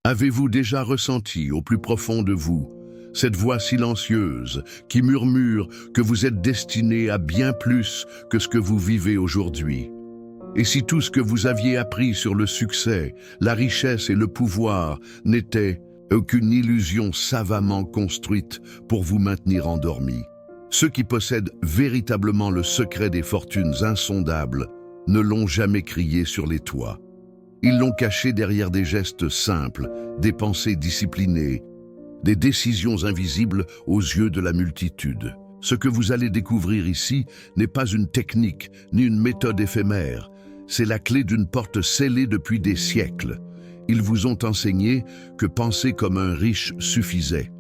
Avez-vous déjà ressenti au plus profond de vous cette voix silencieuse qui murmure que vous êtes destiné à bien plus que ce que vous vivez aujourd'hui? Et si tout ce que vous aviez appris sur le succès, la richesse et le pouvoir n'était qu'une illusion savamment construite pour vous maintenir endormi? Ceux qui possèdent véritablement le secret des fortunes insondables ne l'ont jamais crié sur les toits. Ils l'ont caché derrière des gestes simples, des pensées disciplinées, des décisions invisibles aux yeux de la multitude. Ce que vous allez découvrir ici n'est pas une technique ni une méthode éphémère. C'est la clé d'une porte scellée depuis des siècles. Ils vous ont enseigné que penser comme un riche suffisait.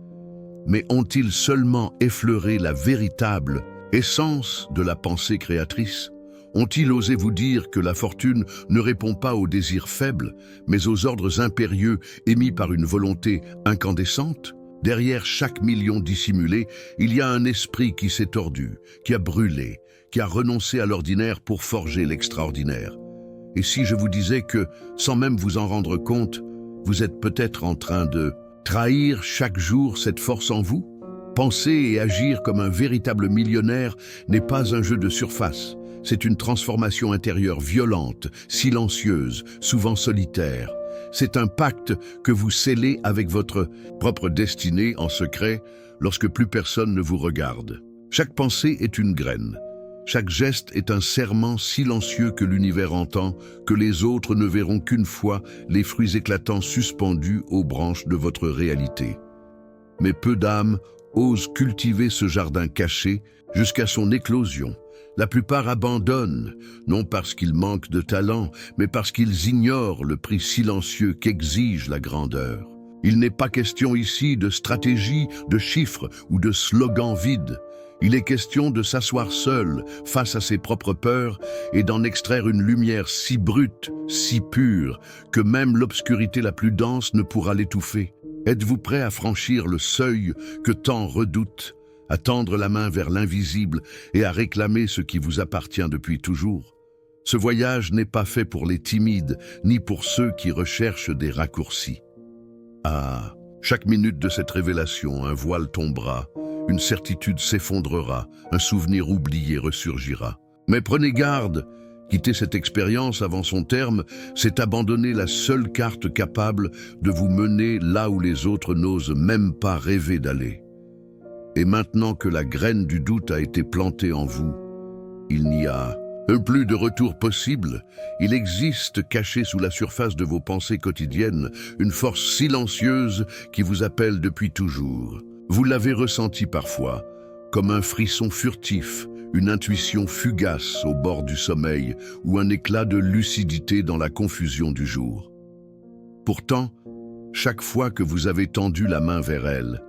Mais ont-ils seulement effleuré la véritable essence de la pensée créatrice? Ont-ils osé vous dire que la fortune ne répond pas aux désirs faibles, mais aux ordres impérieux émis par une volonté incandescente? Derrière chaque million dissimulé, il y a un esprit qui s'est tordu, qui a brûlé, qui a renoncé à l'ordinaire pour forger l'extraordinaire. Et si je vous disais que, sans même vous en rendre compte, vous êtes peut-être en train de trahir chaque jour cette force en vous? Penser et agir comme un véritable millionnaire n'est pas un jeu de surface. C'est une transformation intérieure violente, silencieuse, souvent solitaire. C'est un pacte que vous scellez avec votre propre destinée en secret lorsque plus personne ne vous regarde. Chaque pensée est une graine. Chaque geste est un serment silencieux que l'univers entend, que les autres ne verront qu'une fois, les fruits éclatants suspendus aux branches de votre réalité. Mais peu d'âmes osent cultiver ce jardin caché jusqu'à son éclosion. La plupart abandonnent, non parce qu'ils manquent de talent, mais parce qu'ils ignorent le prix silencieux qu'exige la grandeur. Il n'est pas question ici de stratégie, de chiffres ou de slogans vides. Il est question de s'asseoir seul face à ses propres peurs et d'en extraire une lumière si brute, si pure, que même l'obscurité la plus dense ne pourra l'étouffer. Êtes-vous prêt à franchir le seuil que tant redoutent, à tendre la main vers l'invisible et à réclamer ce qui vous appartient depuis toujours? Ce voyage n'est pas fait pour les timides, ni pour ceux qui recherchent des raccourcis. Ah, chaque minute de cette révélation, un voile tombera, une certitude s'effondrera, un souvenir oublié ressurgira. Mais prenez garde, quitter cette expérience avant son terme, c'est abandonner la seule carte capable de vous mener là où les autres n'osent même pas rêver d'aller. Et maintenant que la graine du doute a été plantée en vous, il n'y a plus de retour possible. Il existe, caché sous la surface de vos pensées quotidiennes, une force silencieuse qui vous appelle depuis toujours. Vous l'avez ressenti parfois, comme un frisson furtif, une intuition fugace au bord du sommeil ou un éclat de lucidité dans la confusion du jour. Pourtant, chaque fois que vous avez tendu la main vers elle,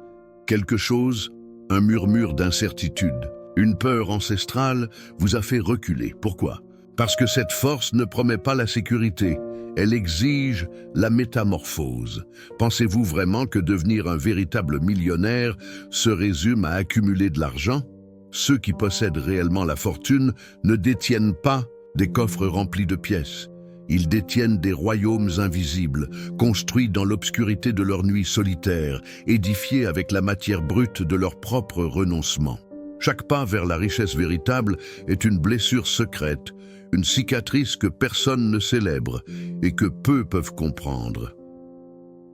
quelque chose, un murmure d'incertitude, une peur ancestrale vous a fait reculer. Pourquoi? Parce que cette force ne promet pas la sécurité. Elle exige la métamorphose. Pensez-vous vraiment que devenir un véritable millionnaire se résume à accumuler de l'argent? Ceux qui possèdent réellement la fortune ne détiennent pas des coffres remplis de pièces. Ils détiennent des royaumes invisibles, construits dans l'obscurité de leur nuit solitaire, édifiés avec la matière brute de leur propre renoncement. Chaque pas vers la richesse véritable est une blessure secrète, une cicatrice que personne ne célèbre et que peu peuvent comprendre.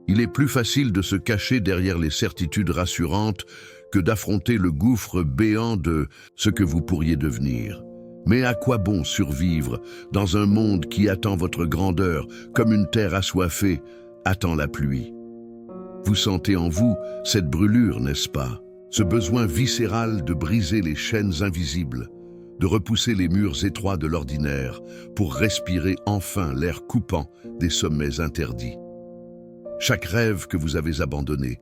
Il est plus facile de se cacher derrière les certitudes rassurantes que d'affronter le gouffre béant de ce que vous pourriez devenir. Mais à quoi bon survivre dans un monde qui attend votre grandeur comme une terre assoiffée attend la pluie? Vous sentez en vous cette brûlure, n'est-ce pas? Ce besoin viscéral de briser les chaînes invisibles, de repousser les murs étroits de l'ordinaire pour respirer enfin l'air coupant des sommets interdits. Chaque rêve que vous avez abandonné,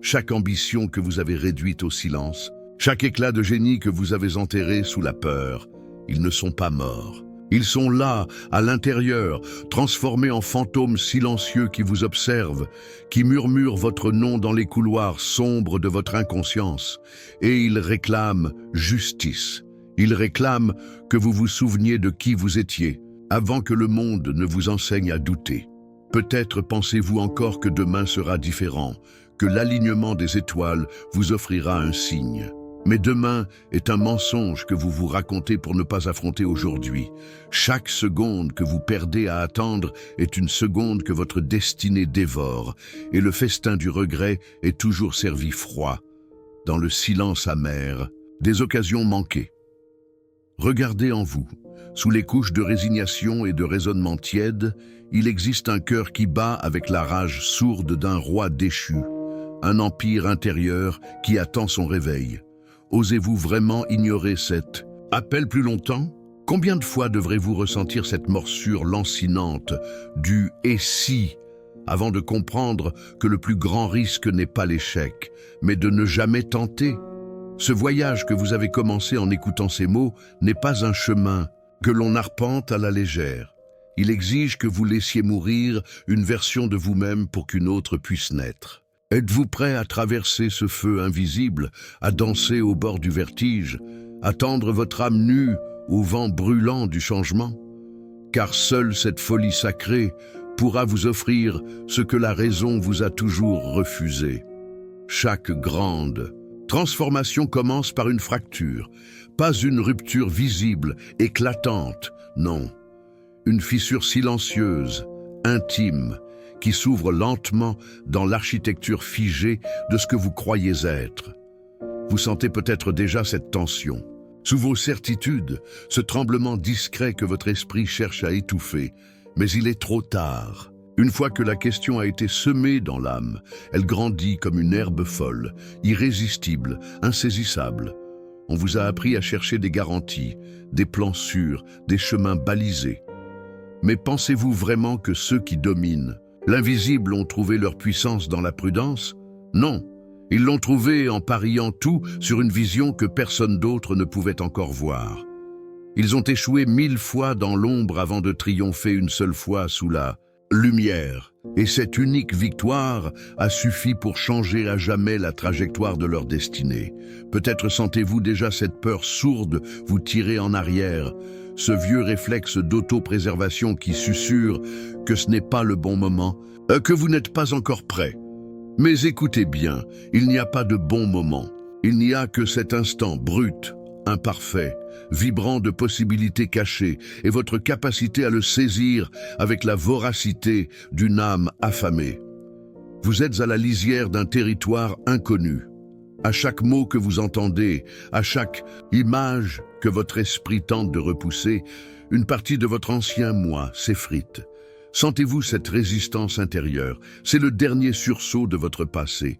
chaque ambition que vous avez réduite au silence, chaque éclat de génie que vous avez enterré sous la peur, ils ne sont pas morts. Ils sont là, à l'intérieur, transformés en fantômes silencieux qui vous observent, qui murmurent votre nom dans les couloirs sombres de votre inconscience. Et ils réclament justice. Ils réclament que vous vous souveniez de qui vous étiez, avant que le monde ne vous enseigne à douter. Peut-être pensez-vous encore que demain sera différent, que l'alignement des étoiles vous offrira un signe. Mais demain est un mensonge que vous vous racontez pour ne pas affronter aujourd'hui. Chaque seconde que vous perdez à attendre est une seconde que votre destinée dévore, et le festin du regret est toujours servi froid, dans le silence amer des occasions manquées. Regardez en vous. Sous les couches de résignation et de raisonnement tiède, il existe un cœur qui bat avec la rage sourde d'un roi déchu, un empire intérieur qui attend son réveil. Osez-vous vraiment ignorer cet appel plus longtemps? Combien de fois devrez-vous ressentir cette morsure lancinante du « et si » avant de comprendre que le plus grand risque n'est pas l'échec, mais de ne jamais tenter? Ce voyage que vous avez commencé en écoutant ces mots n'est pas un chemin que l'on arpente à la légère. Il exige que vous laissiez mourir une version de vous-même pour qu'une autre puisse naître. Êtes-vous prêt à traverser ce feu invisible, à danser au bord du vertige, à tendre votre âme nue au vent brûlant du changement? Car seule cette folie sacrée pourra vous offrir ce que la raison vous a toujours refusé. Chaque grande transformation commence par une fracture, pas une rupture visible, éclatante, non. Une fissure silencieuse, intime, qui s'ouvre lentement dans l'architecture figée de ce que vous croyez être. Vous sentez peut-être déjà cette tension. Sous vos certitudes, ce tremblement discret que votre esprit cherche à étouffer, mais il est trop tard. Une fois que la question a été semée dans l'âme, elle grandit comme une herbe folle, irrésistible, insaisissable. On vous a appris à chercher des garanties, des plans sûrs, des chemins balisés. Mais pensez-vous vraiment que ceux qui dominent, l'invisible, ont trouvé leur puissance dans la prudence? Non, ils l'ont trouvée en pariant tout sur une vision que personne d'autre ne pouvait encore voir. Ils ont échoué 1000 fois dans l'ombre avant de triompher une seule fois sous la lumière. Et cette unique victoire a suffi pour changer à jamais la trajectoire de leur destinée. Peut-être sentez-vous déjà cette peur sourde vous tirer en arrière, ce vieux réflexe d'auto-préservation qui susurre que ce n'est pas le bon moment, que vous n'êtes pas encore prêt. Mais écoutez bien, il n'y a pas de bon moment. Il n'y a que cet instant brut, imparfait, vibrant de possibilités cachées, et votre capacité à le saisir avec la voracité d'une âme affamée. Vous êtes à la lisière d'un territoire inconnu. À chaque mot que vous entendez, à chaque image que votre esprit tente de repousser, une partie de votre ancien moi s'effrite. Sentez-vous cette résistance intérieure? C'est le dernier sursaut de votre passé.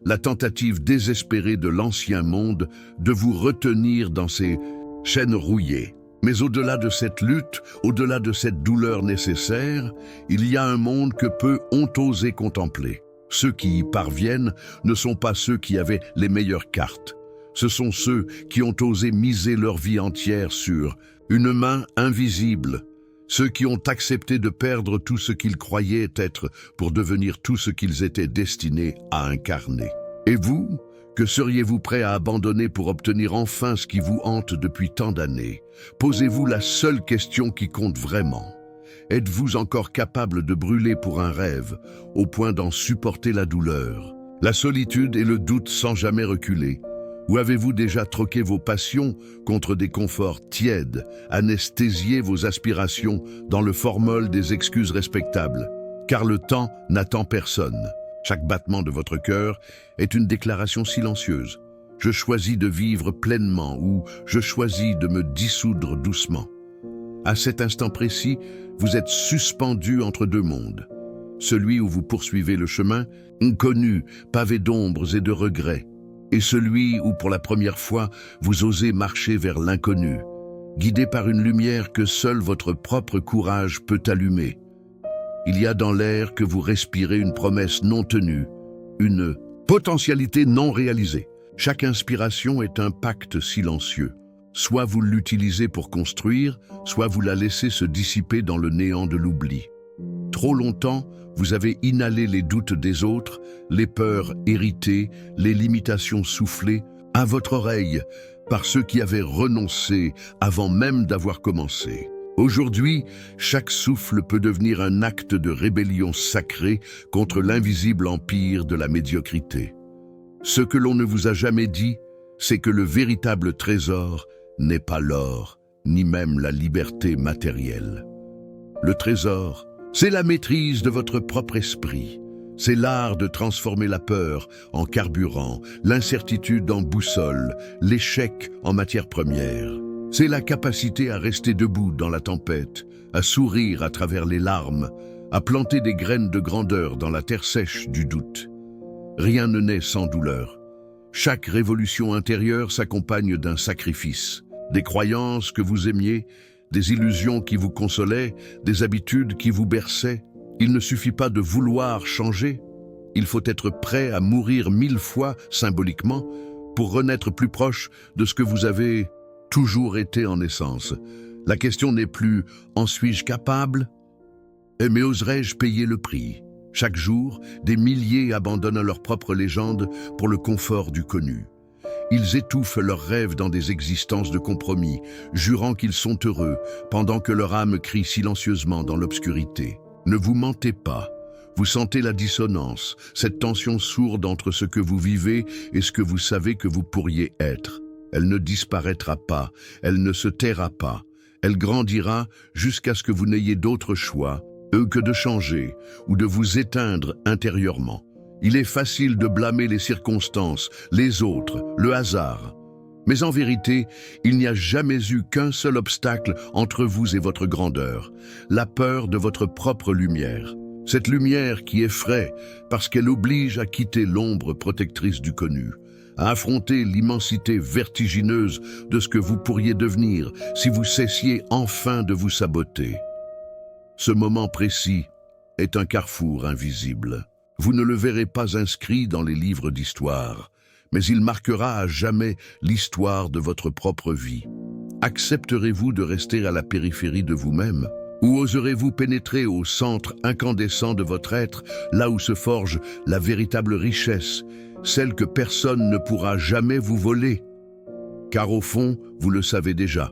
La tentative désespérée de l'ancien monde de vous retenir dans ses chaînes rouillées. Mais au-delà de cette lutte, au-delà de cette douleur nécessaire, il y a un monde que peu ont osé contempler. Ceux qui y parviennent ne sont pas ceux qui avaient les meilleures cartes. Ce sont ceux qui ont osé miser leur vie entière sur une main invisible. Ceux qui ont accepté de perdre tout ce qu'ils croyaient être pour devenir tout ce qu'ils étaient destinés à incarner. Et vous, que seriez-vous prêt à abandonner pour obtenir enfin ce qui vous hante depuis tant d'années? Posez-vous la seule question qui compte vraiment. Êtes-vous encore capable de brûler pour un rêve, au point d'en supporter la douleur, la solitude et le doute sans jamais reculer? Ou avez-vous déjà troqué vos passions contre des conforts tièdes, anesthésié vos aspirations dans le formol des excuses respectables? Car le temps n'attend personne. Chaque battement de votre cœur est une déclaration silencieuse. Je choisis de vivre pleinement ou je choisis de me dissoudre doucement. À cet instant précis, vous êtes suspendu entre deux mondes. Celui où vous poursuivez le chemin, inconnu, pavé d'ombres et de regrets, et celui où pour la première fois vous osez marcher vers l'inconnu, guidé par une lumière que seul votre propre courage peut allumer. Il y a dans l'air que vous respirez une promesse non tenue, une potentialité non réalisée. Chaque inspiration est un pacte silencieux. Soit vous l'utilisez pour construire, soit vous la laissez se dissiper dans le néant de l'oubli. Trop longtemps, vous avez inhalé les doutes des autres, les peurs héritées, les limitations soufflées, à votre oreille, par ceux qui avaient renoncé avant même d'avoir commencé. Aujourd'hui, chaque souffle peut devenir un acte de rébellion sacrée contre l'invisible empire de la médiocrité. Ce que l'on ne vous a jamais dit, c'est que le véritable trésor n'est pas l'or, ni même la liberté matérielle. Le trésor, c'est la maîtrise de votre propre esprit. C'est l'art de transformer la peur en carburant, l'incertitude en boussole, l'échec en matière première. C'est la capacité à rester debout dans la tempête, à sourire à travers les larmes, à planter des graines de grandeur dans la terre sèche du doute. Rien ne naît sans douleur. Chaque révolution intérieure s'accompagne d'un sacrifice, des croyances que vous aimiez, des illusions qui vous consolaient, des habitudes qui vous berçaient. Il ne suffit pas de vouloir changer, il faut être prêt à mourir 1000 fois symboliquement pour renaître plus proche de ce que vous avez toujours été en essence. La question n'est plus « en suis-je capable ?» mais « oserais-je payer le prix ?» Chaque jour, des milliers abandonnent leur propre légende pour le confort du connu. Ils étouffent leurs rêves dans des existences de compromis, jurant qu'ils sont heureux, pendant que leur âme crie silencieusement dans l'obscurité. Ne vous mentez pas. Vous sentez la dissonance, cette tension sourde entre ce que vous vivez et ce que vous savez que vous pourriez être. Elle ne disparaîtra pas, elle ne se taira pas. Elle grandira jusqu'à ce que vous n'ayez d'autre choix que de changer ou de vous éteindre intérieurement. Il est facile de blâmer les circonstances, les autres, le hasard. Mais en vérité, il n'y a jamais eu qu'un seul obstacle entre vous et votre grandeur, la peur de votre propre lumière. Cette lumière qui effraie parce qu'elle oblige à quitter l'ombre protectrice du connu, à affronter l'immensité vertigineuse de ce que vous pourriez devenir si vous cessiez enfin de vous saboter. Ce moment précis est un carrefour invisible. Vous ne le verrez pas inscrit dans les livres d'histoire, mais il marquera à jamais l'histoire de votre propre vie. Accepterez-vous de rester à la périphérie de vous-même, ou oserez-vous pénétrer au centre incandescent de votre être, là où se forge la véritable richesse, celle que personne ne pourra jamais vous voler? Car au fond, vous le savez déjà,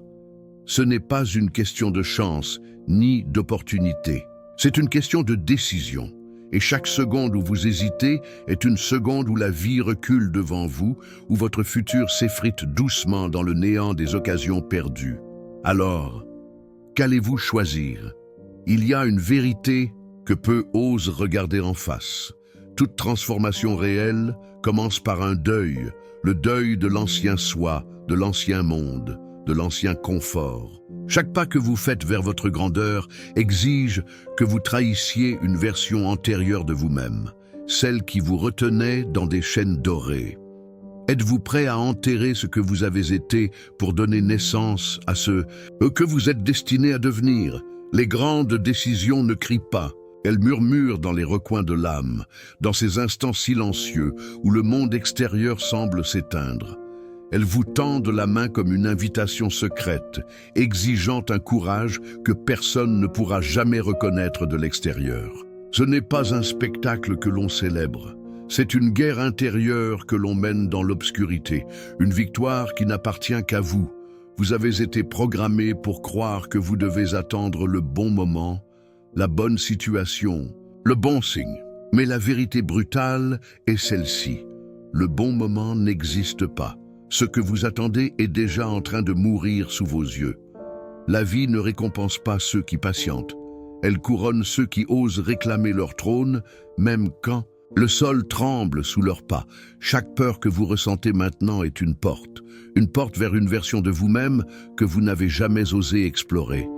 ce n'est pas une question de chance ni d'opportunité. C'est une question de décision. Et chaque seconde où vous hésitez est une seconde où la vie recule devant vous, où votre futur s'effrite doucement dans le néant des occasions perdues. Alors, qu'allez-vous choisir? Il y a une vérité que peu osent regarder en face. Toute transformation réelle commence par un deuil, le deuil de l'ancien soi, de l'ancien monde, de l'ancien confort. Chaque pas que vous faites vers votre grandeur exige que vous trahissiez une version antérieure de vous-même, celle qui vous retenait dans des chaînes dorées. Êtes-vous prêt à enterrer ce que vous avez été pour donner naissance à ce que vous êtes destiné à devenir? Les grandes décisions ne crient pas, elles murmurent dans les recoins de l'âme, dans ces instants silencieux où le monde extérieur semble s'éteindre. Elles vous tendent la main comme une invitation secrète, exigeant un courage que personne ne pourra jamais reconnaître de l'extérieur. Ce n'est pas un spectacle que l'on célèbre, c'est une guerre intérieure que l'on mène dans l'obscurité, une victoire qui n'appartient qu'à vous. Vous avez été programmé pour croire que vous devez attendre le bon moment, la bonne situation, le bon signe. Mais la vérité brutale est celle-ci. Le bon moment n'existe pas. Ce que vous attendez est déjà en train de mourir sous vos yeux. La vie ne récompense pas ceux qui patientent. Elle couronne ceux qui osent réclamer leur trône, même quand le sol tremble sous leurs pas. Chaque peur que vous ressentez maintenant est une porte vers une version de vous-même que vous n'avez jamais osé explorer.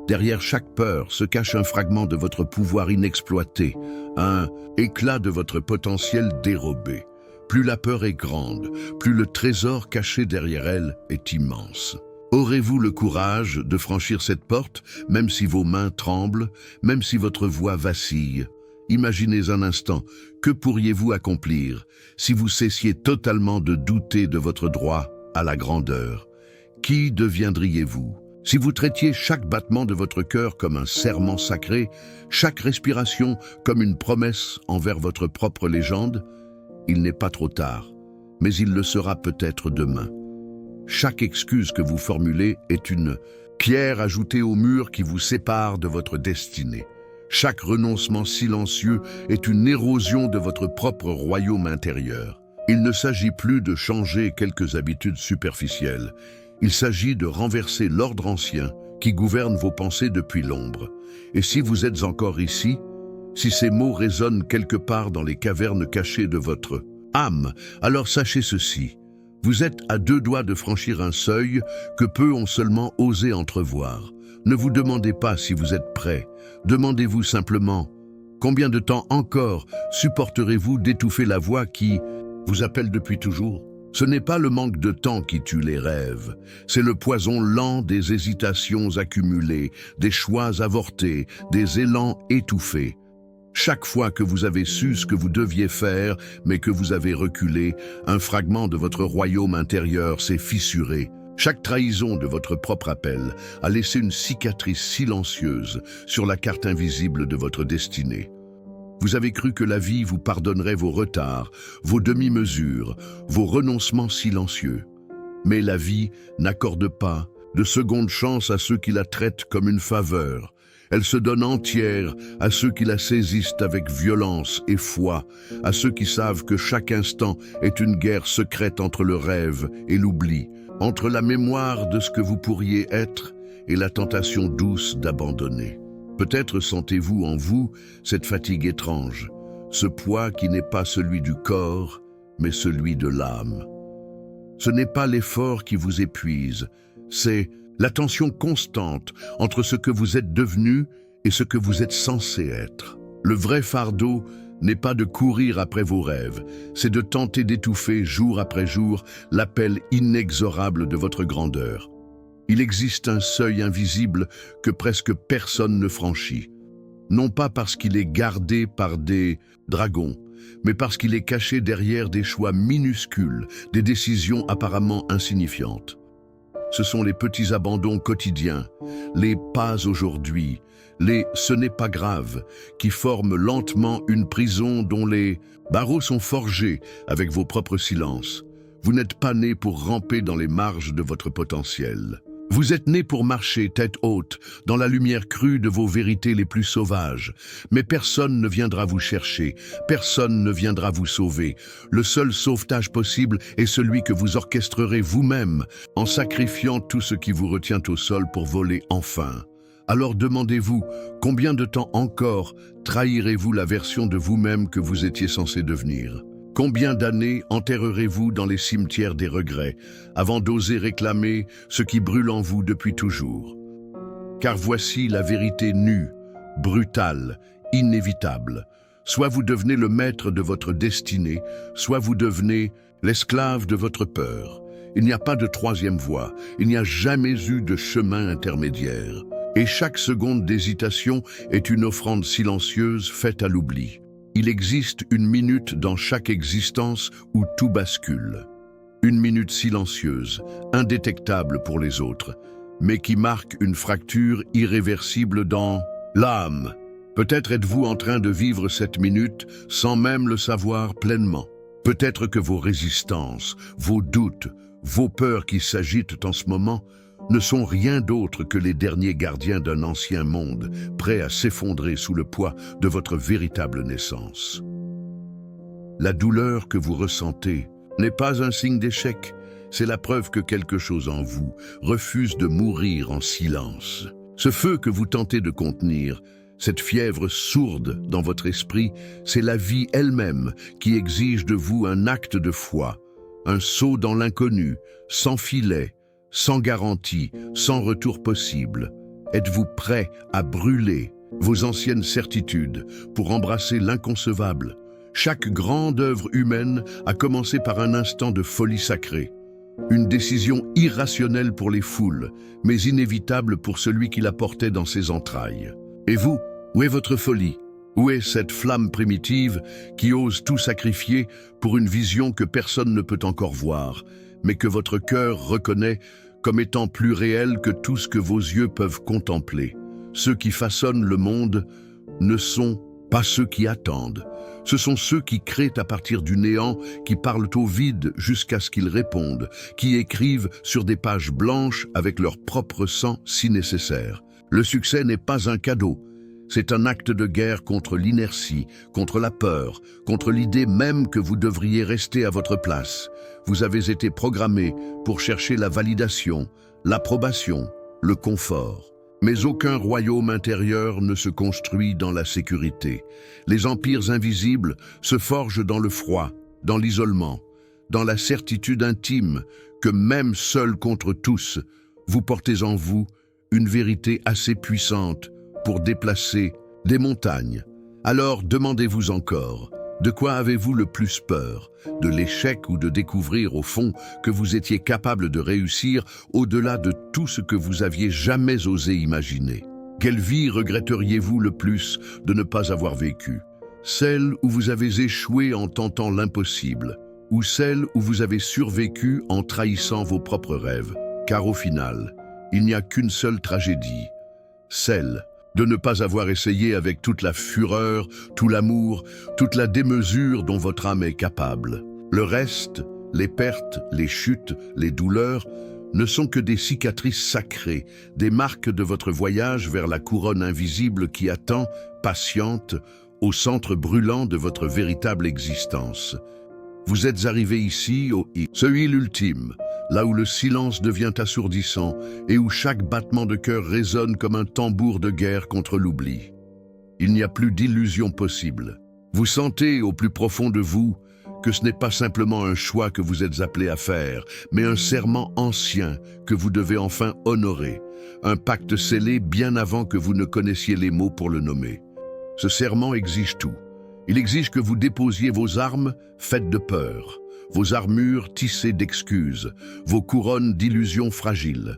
Derrière chaque peur se cache un fragment de votre pouvoir inexploité, un éclat de votre potentiel dérobé. Plus la peur est grande, plus le trésor caché derrière elle est immense. Aurez-vous le courage de franchir cette porte, même si vos mains tremblent, même si votre voix vacille? Imaginez un instant, que pourriez-vous accomplir si vous cessiez totalement de douter de votre droit à la grandeur? Qui deviendriez-vous? Si vous traitiez chaque battement de votre cœur comme un serment sacré, chaque respiration comme une promesse envers votre propre légende, il n'est pas trop tard, mais il le sera peut-être demain. Chaque excuse que vous formulez est une pierre ajoutée au mur qui vous sépare de votre destinée. Chaque renoncement silencieux est une érosion de votre propre royaume intérieur. Il ne s'agit plus de changer quelques habitudes superficielles. Il s'agit de renverser l'ordre ancien qui gouverne vos pensées depuis l'ombre. Et si vous êtes encore ici, si ces mots résonnent quelque part dans les cavernes cachées de votre âme, alors sachez ceci. Vous êtes à 2 doigts de franchir un seuil que peu ont seulement osé entrevoir. Ne vous demandez pas si vous êtes prêt. Demandez-vous simplement, combien de temps encore supporterez-vous d'étouffer la voix qui vous appelle depuis toujours? Ce n'est pas le manque de temps qui tue les rêves, c'est le poison lent des hésitations accumulées, des choix avortés, des élans étouffés. Chaque fois que vous avez su ce que vous deviez faire, mais que vous avez reculé, un fragment de votre royaume intérieur s'est fissuré. Chaque trahison de votre propre appel a laissé une cicatrice silencieuse sur la carte invisible de votre destinée. Vous avez cru que la vie vous pardonnerait vos retards, vos demi-mesures, vos renoncements silencieux. Mais la vie n'accorde pas de seconde chance à ceux qui la traitent comme une faveur. Elle se donne entière à ceux qui la saisissent avec violence et foi, à ceux qui savent que chaque instant est une guerre secrète entre le rêve et l'oubli, entre la mémoire de ce que vous pourriez être et la tentation douce d'abandonner. Peut-être sentez-vous en vous cette fatigue étrange, ce poids qui n'est pas celui du corps, mais celui de l'âme. Ce n'est pas l'effort qui vous épuise, c'est la tension constante entre ce que vous êtes devenu et ce que vous êtes censé être. Le vrai fardeau n'est pas de courir après vos rêves, c'est de tenter d'étouffer jour après jour l'appel inexorable de votre grandeur. Il existe un seuil invisible que presque personne ne franchit. Non pas parce qu'il est gardé par des dragons, mais parce qu'il est caché derrière des choix minuscules, des décisions apparemment insignifiantes. Ce sont les petits abandons quotidiens, les pas aujourd'hui, les « ce n'est pas grave » qui forment lentement une prison dont les barreaux sont forgés avec vos propres silences. Vous n'êtes pas né pour ramper dans les marges de votre potentiel. Vous êtes né pour marcher tête haute dans la lumière crue de vos vérités les plus sauvages. Mais personne ne viendra vous chercher, personne ne viendra vous sauver. Le seul sauvetage possible est celui que vous orchestrerez vous-même en sacrifiant tout ce qui vous retient au sol pour voler enfin. Alors demandez-vous, combien de temps encore trahirez-vous la version de vous-même que vous étiez censé devenir ? Combien d'années enterrerez-vous dans les cimetières des regrets avant d'oser réclamer ce qui brûle en vous depuis toujours? Car voici la vérité nue, brutale, inévitable. Soit vous devenez le maître de votre destinée, soit vous devenez l'esclave de votre peur. Il n'y a pas de troisième voie, il n'y a jamais eu de chemin intermédiaire. Et chaque seconde d'hésitation est une offrande silencieuse faite à l'oubli. Il existe une minute dans chaque existence où tout bascule. Une minute silencieuse, indétectable pour les autres, mais qui marque une fracture irréversible dans l'âme. Peut-être êtes-vous en train de vivre cette minute sans même le savoir pleinement. Peut-être que vos résistances, vos doutes, vos peurs qui s'agitent en ce moment ne sont rien d'autre que les derniers gardiens d'un ancien monde, prêt à s'effondrer sous le poids de votre véritable naissance. La douleur que vous ressentez n'est pas un signe d'échec, c'est la preuve que quelque chose en vous refuse de mourir en silence. Ce feu que vous tentez de contenir, cette fièvre sourde dans votre esprit, c'est la vie elle-même qui exige de vous un acte de foi, un saut dans l'inconnu, sans filet, sans garantie, sans retour possible. Êtes-vous prêt à brûler vos anciennes certitudes pour embrasser l'inconcevable? Chaque grande œuvre humaine a commencé par un instant de folie sacrée. Une décision irrationnelle pour les foules, mais inévitable pour celui qui la portait dans ses entrailles. Et vous, où est votre folie? Où est cette flamme primitive qui ose tout sacrifier pour une vision que personne ne peut encore voir, mais que votre cœur reconnaît comme étant plus réel que tout ce que vos yeux peuvent contempler? Ceux qui façonnent le monde ne sont pas ceux qui attendent. Ce sont ceux qui créent à partir du néant, qui parlent au vide jusqu'à ce qu'ils répondent, qui écrivent sur des pages blanches avec leur propre sang si nécessaire. Le succès n'est pas un cadeau. C'est un acte de guerre contre l'inertie, contre la peur, contre l'idée même que vous devriez rester à votre place. Vous avez été programmé pour chercher la validation, l'approbation, le confort. Mais aucun royaume intérieur ne se construit dans la sécurité. Les empires invisibles se forgent dans le froid, dans l'isolement, dans la certitude intime que même seul contre tous, vous portez en vous une vérité assez puissante pour déplacer des montagnes. Alors demandez-vous encore, de quoi avez-vous le plus peur? De l'échec ou de découvrir au fond que vous étiez capable de réussir au-delà de tout ce que vous aviez jamais osé imaginer? Quelle vie regretteriez-vous le plus de ne pas avoir vécu? Celle où vous avez échoué en tentant l'impossible, ou celle où vous avez survécu en trahissant vos propres rêves? Car au final, il n'y a qu'une seule tragédie, celle de ne pas avoir essayé avec toute la fureur, tout l'amour, toute la démesure dont votre âme est capable. Le reste, les pertes, les chutes, les douleurs, ne sont que des cicatrices sacrées, des marques de votre voyage vers la couronne invisible qui attend, patiente, au centre brûlant de votre véritable existence. Vous êtes arrivé ici au seuil ultime, là où le silence devient assourdissant et où chaque battement de cœur résonne comme un tambour de guerre contre l'oubli. Il n'y a plus d'illusion possible. Vous sentez au plus profond de vous que ce n'est pas simplement un choix que vous êtes appelé à faire, mais un serment ancien que vous devez enfin honorer, un pacte scellé bien avant que vous ne connaissiez les mots pour le nommer. Ce serment exige tout. Il exige que vous déposiez vos armes faites de peur, vos armures tissées d'excuses, vos couronnes d'illusions fragiles.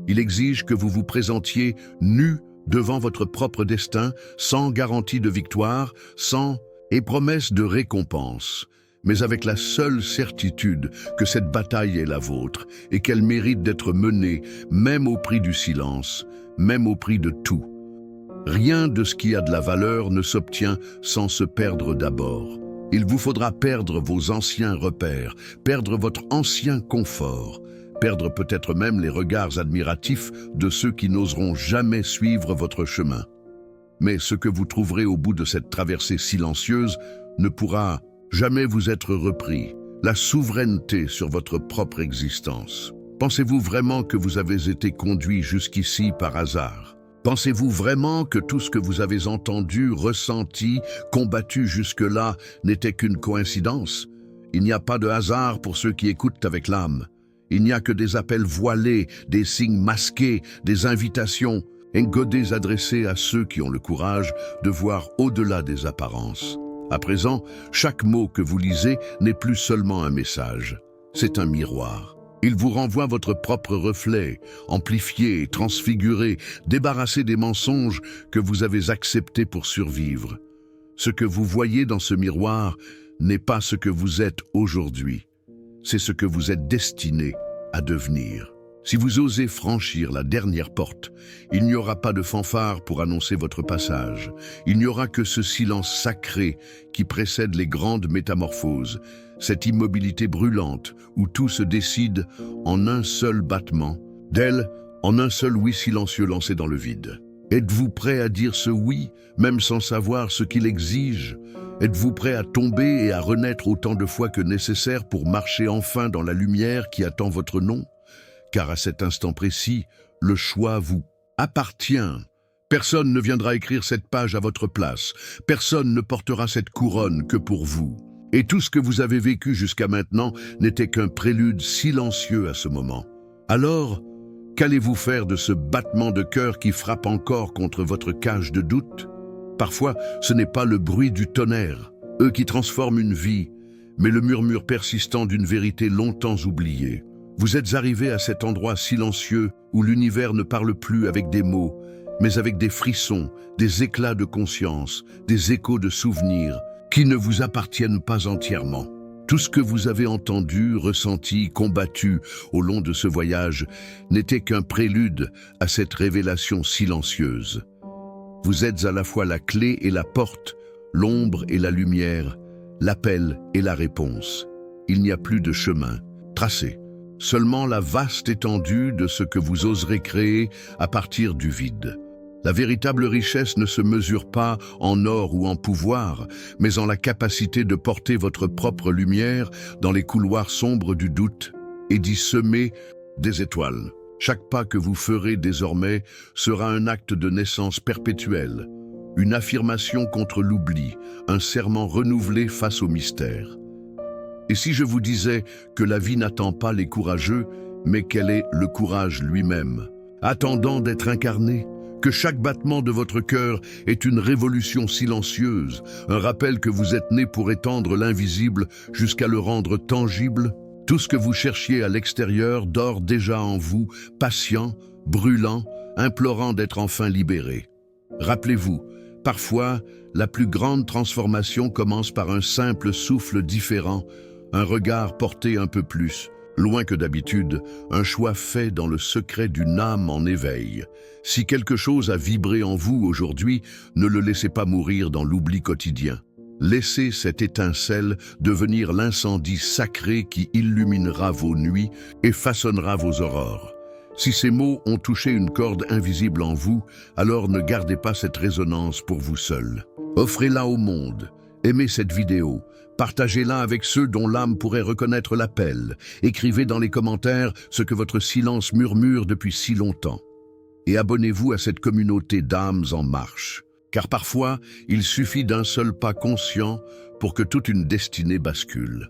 Il exige que vous vous présentiez nus devant votre propre destin, sans garantie de victoire, sans promesse de récompense, mais avec la seule certitude que cette bataille est la vôtre et qu'elle mérite d'être menée, même au prix du silence, même au prix de tout. Rien de ce qui a de la valeur ne s'obtient sans se perdre d'abord. Il vous faudra perdre vos anciens repères, perdre votre ancien confort, perdre peut-être même les regards admiratifs de ceux qui n'oseront jamais suivre votre chemin. Mais ce que vous trouverez au bout de cette traversée silencieuse ne pourra jamais vous être repris, la souveraineté sur votre propre existence. Pensez-vous vraiment que vous avez été conduit jusqu'ici par hasard? Pensez-vous vraiment que tout ce que vous avez entendu, ressenti, combattu jusque-là n'était qu'une coïncidence? Il n'y a pas de hasard pour ceux qui écoutent avec l'âme. Il n'y a que des appels voilés, des signes masqués, des invitations encodées adressées à ceux qui ont le courage de voir au-delà des apparences. À présent, chaque mot que vous lisez n'est plus seulement un message, c'est un miroir. Il vous renvoie votre propre reflet, amplifié, transfiguré, débarrassé des mensonges que vous avez acceptés pour survivre. Ce que vous voyez dans ce miroir n'est pas ce que vous êtes aujourd'hui, c'est ce que vous êtes destiné à devenir. Si vous osez franchir la dernière porte, il n'y aura pas de fanfare pour annoncer votre passage. Il n'y aura que ce silence sacré qui précède les grandes métamorphoses, cette immobilité brûlante où tout se décide en un seul battement, d'elle en un seul oui silencieux lancé dans le vide. Êtes-vous prêt à dire ce oui, même sans savoir ce qu'il exige? Êtes-vous prêt à tomber et à renaître autant de fois que nécessaire pour marcher enfin dans la lumière qui attend votre nom? Car à cet instant précis, le choix vous appartient. Personne ne viendra écrire cette page à votre place. Personne ne portera cette couronne que pour vous. Et tout ce que vous avez vécu jusqu'à maintenant n'était qu'un prélude silencieux à ce moment. Alors, qu'allez-vous faire de ce battement de cœur qui frappe encore contre votre cage de doute? Parfois, ce n'est pas le bruit du tonnerre, eux qui transforment une vie, mais le murmure persistant d'une vérité longtemps oubliée. Vous êtes arrivé à cet endroit silencieux où l'univers ne parle plus avec des mots, mais avec des frissons, des éclats de conscience, des échos de souvenirs qui ne vous appartiennent pas entièrement. Tout ce que vous avez entendu, ressenti, combattu au long de ce voyage n'était qu'un prélude à cette révélation silencieuse. Vous êtes à la fois la clé et la porte l'ombre et la lumière, l'appel et la réponse. Il n'y a plus de chemin tracé, seulement la vaste étendue de ce que vous oserez créer à partir du vide. La véritable richesse ne se mesure pas en or ou en pouvoir, mais en la capacité de porter votre propre lumière dans les couloirs sombres du doute et d'y semer des étoiles. Chaque pas que vous ferez désormais sera un acte de naissance perpétuelle, une affirmation contre l'oubli, un serment renouvelé face au mystère. Et si je vous disais que la vie n'attend pas les courageux, mais qu'elle est le courage lui-même, attendant d'être incarné, que chaque battement de votre cœur est une révolution silencieuse, un rappel que vous êtes né pour étendre l'invisible jusqu'à le rendre tangible, tout ce que vous cherchiez à l'extérieur dort déjà en vous, patient, brûlant, implorant d'être enfin libéré. Rappelez-vous, parfois, la plus grande transformation commence par un simple souffle différent, un regard porté un peu plus, loin que d'habitude, un choix fait dans le secret d'une âme en éveil. Si quelque chose a vibré en vous aujourd'hui, ne le laissez pas mourir dans l'oubli quotidien. Laissez cette étincelle devenir l'incendie sacré qui illuminera vos nuits et façonnera vos aurores. Si ces mots ont touché une corde invisible en vous, alors ne gardez pas cette résonance pour vous seul. Offrez-la au monde. Aimez cette vidéo. Partagez-la avec ceux dont l'âme pourrait reconnaître l'appel. Écrivez dans les commentaires ce que votre silence murmure depuis si longtemps. Et abonnez-vous à cette communauté d'âmes en marche. Car parfois, il suffit d'un seul pas conscient pour que toute une destinée bascule.